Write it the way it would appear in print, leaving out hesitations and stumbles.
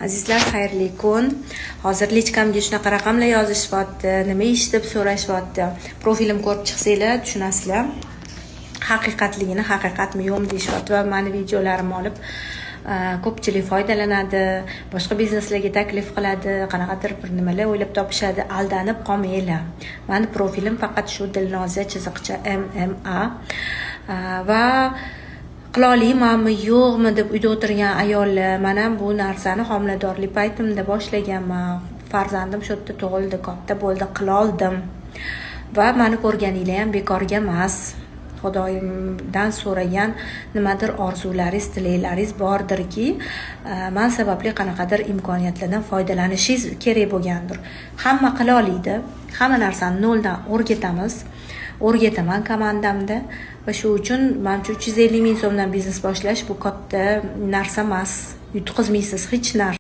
Azizlar, xayrli kun. Hozir lichkamga shunaqa raqamlar yozishyapti, nima ish deb so'rashyapti. Profilim ko'rib chiqsanglar tushunasizlar. Haqiqatligini, haqiqatmi yo'qmi deyishyapti va meni videolarimni olib ko'pchilik foydalanadi, boshqa bizneslarga taklif qiladi, qanaqadir bir nimalar o'ylab topishadi. Aldanib qolmanglar. Meni profilim faqat shu Dilnoza chiziqcha MMA va qila olamanmi yo'qmi deb uyda o'tirgan ayollar, mana bu narsani homiladorlik paytimda boshlaganman. Farzandim shu yerda tug'ildi, katta bo'ldi, qila oldim. Va meni ko'rganinglar ham bekorga emas. Xudoyimdan so'ragan nimadir orzularingiz, tilaklaringiz bordirki, men sababli qanaqadir imkoniyatlardan foydalanishingiz kerak bo'lgandir. Hamma qila oladi. Hamma narsani noldan o'rgatamiz. O'rgataman komandamda va shu uchun menimcha 350 ming so'mdan biznes boshlash bu katta narsa emas. Yutqizmaysiz hech narsa.